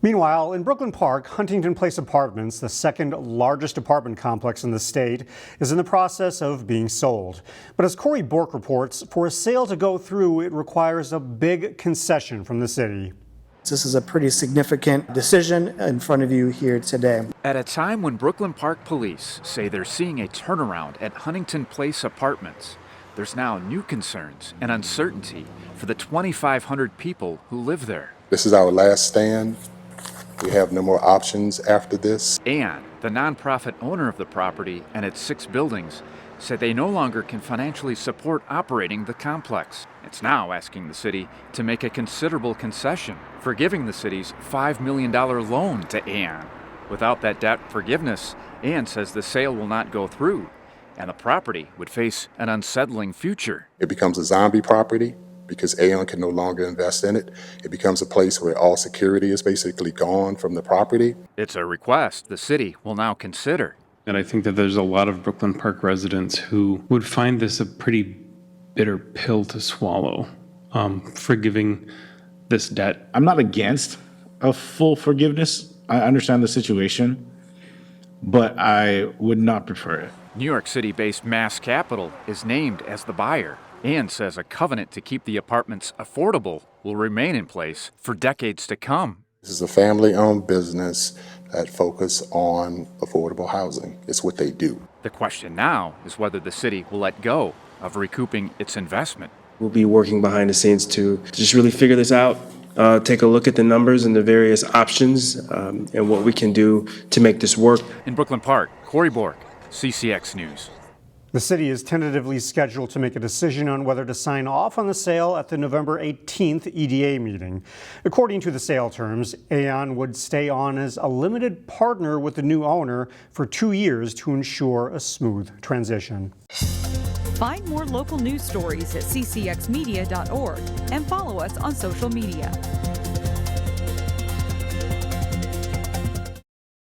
Meanwhile, in Brooklyn Park, Huntington Place Apartments, the second largest apartment complex in the state, is in the process of being sold. But as Corey Bork reports, for a sale to go through, it requires a big concession from the city. This is a pretty significant decision in front of you here today. At a time when Brooklyn Park police say they're seeing a turnaround at Huntington Place Apartments, there's now new concerns and uncertainty for the 2,500 people who live there. This is our last stand. We have no more options after this. Aeon, the nonprofit owner of the property and its 6 buildings, said they no longer can financially support operating the complex. It's now asking the city to make a considerable concession, forgiving the city's $5 million loan to Aeon. Without that debt forgiveness, Aeon says the sale will not go through, and the property would face an unsettling future. It becomes a zombie property because Aeon can no longer invest in it. It becomes a place where all security is basically gone from the property. It's a request the city will now consider. And I think that there's a lot of Brooklyn Park residents who would find this a pretty bitter pill to swallow, forgiving this debt. I'm not against a full forgiveness. I understand the situation, but I would not prefer it. New York City-based Mass Capital is named as the buyer and says a covenant to keep the apartments affordable will remain in place for decades to come. This is a family-owned business that focus on affordable housing. It's what they do. The question now is whether the city will let go of recouping its investment. We'll be working behind the scenes to just really figure this out, take a look at the numbers and the various options and what we can do to make this work. In Brooklyn Park, Corey Bork, CCX News. The city is tentatively scheduled to make a decision on whether to sign off on the sale at the November 18th EDA meeting. According to the sale terms, Aeon would stay on as a limited partner with the new owner for 2 years to ensure a smooth transition. Find more local news stories at ccxmedia.org and follow us on social media.